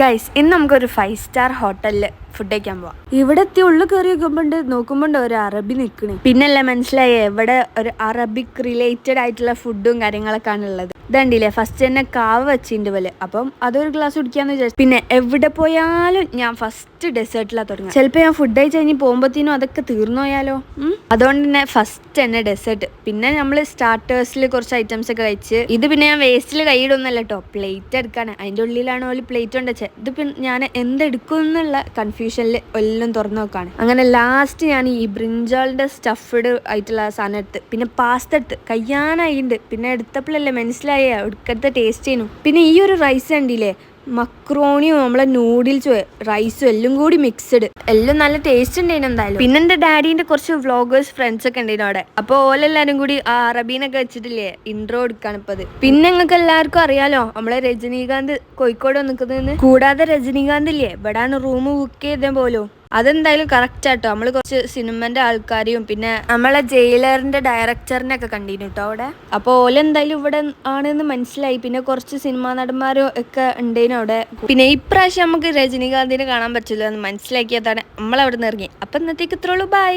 Guys, ഇന്ന് നമുക്കൊരു 5 star ഹോട്ടലിൽ ഫുഡ് കഴിക്കാൻ പോവാം. ഇവിടെത്തി ഉള്ളു കയറി നോക്കുമ്പോണ്ട് ഒരു അറബി നിൽക്കണേ. പിന്നല്ല മനസ്സിലായേ, ഇവിടെ ഒരു അറബിക് റിലേറ്റഡ് ആയിട്ടുള്ള ഫുഡും കാര്യങ്ങളൊക്കെയാണ് ഉള്ളത്. ഇതണ്ടില്ലേ, ഫസ്റ്റ് തന്നെ കാവ് വെച്ചിട്ടുണ്ട് പോലെ. അപ്പം അതൊരു ഗ്ലാസ് കുടിക്കാന്ന് വിചാരിച്ചു. പിന്നെ എവിടെ പോയാലും ഞാൻ ഫസ്റ്റ് ഡെസേർട്ടിലാണ് തുടങ്ങുക. ചിലപ്പോൾ ഞാൻ ഫുഡ് കഴിച്ച് കഴിഞ്ഞ് പോകുമ്പോഴത്തേനും അതൊക്കെ തീർന്നു പോയാലോ. അതുകൊണ്ട് തന്നെ ഫസ്റ്റ് തന്നെ ഡെസേർട്ട്. പിന്നെ നമ്മൾ സ്റ്റാർട്ടേഴ്സിൽ കുറച്ച് ഐറ്റംസ് ഒക്കെ കഴിച്ച്, ഇത് പിന്നെ ഞാൻ വേസ്റ്റിൽ കൈയിടൊന്നുമല്ല കേട്ടോ, പ്ലേറ്റ് എടുക്കാണ്. അതിൻ്റെ ഉള്ളിലാണ് ഒരു പ്ലേറ്റ് കൊണ്ട് വെച്ചത്. ഇത് പിന്നെ ഞാൻ എന്തെടുക്കും എന്നുള്ള കൺഫ്യൂഷനിൽ എല്ലാം തുറന്നു നോക്കാണ്. അങ്ങനെ ലാസ്റ്റ് ഞാൻ ഈ ബ്രിഞ്ചാളിൻ്റെ സ്റ്റഫ്ഡ് ആയിട്ടുള്ള സാധനം എടുത്ത്, പിന്നെ പാസ്ത എടുത്ത് കഴിയാനായിട്ടുണ്ട്. പിന്നെ എടുത്തപ്പോഴല്ലേ മനസ്സിലായ എടുക്കത്തെ ടേസ്റ്റ് ചെയ്യുന്നു. പിന്നെ ഈ ഒരു റൈസ് കണ്ടില്ലേ, മക്രോണിയും നമ്മളെ നൂഡിൽസും റൈസും എല്ലാം കൂടി മിക്സ്ഡ്, എല്ലാം നല്ല ടേസ്റ്റ് ഉണ്ടായിരുന്നു എന്തായാലും. പിന്നെ എൻ്റെ ഡാഡീൻ്റെ കുറച്ച് വ്ളോഗേഴ്സ് ഫ്രണ്ട്സ് ഒക്കെ ഉണ്ടായിരുന്നു അവിടെ. അപ്പോൾ ഓലെല്ലാവരും കൂടി ആ അറബീനൊക്കെ വെച്ചിട്ടില്ലേ ഇൻട്രോ എടുക്കാണ് ഇപ്പം അത്. പിന്നെ നിങ്ങൾക്ക് എല്ലാവർക്കും അറിയാലോ നമ്മളെ രജനീകാന്ത് കോഴിക്കോട് നിൽക്കുന്നതെന്ന്. കൂടാതെ രജനീകാന്ത് ഇല്ലേ ഇവിടെയാണ് റൂം ബുക്ക് ചെയ്ത പോലും. അതെന്തായാലും കറക്റ്റ് ആട്ടോ. നമ്മൾ കുറച്ച് സിനിമന്റെ ആൾക്കാരെയും പിന്നെ നമ്മളെ ജയിലറിന്റെ ഡയറക്ടറിനെ ഒക്കെ കണ്ടിരുന്നു കേട്ടോ അവിടെ. അപ്പോൾ ഓലെന്തായാലും ഇവിടെ ആണെന്ന് മനസ്സിലായി. പിന്നെ കുറച്ച് സിനിമാ നടന്മാരും ഒക്കെ ഉണ്ടേനു അവിടെ. പിന്നെ ഇപ്രാവശ്യം നമുക്ക് രജനീകാന്തിനെ കാണാൻ പറ്റില്ല എന്ന് മനസ്സിലാക്കിയതാണ് നമ്മളവിടെ നിന്ന് ഇറങ്ങി. അപ്പം ഇന്നത്തേക്ക് ഇത്രയുള്ളൂ. ബൈ.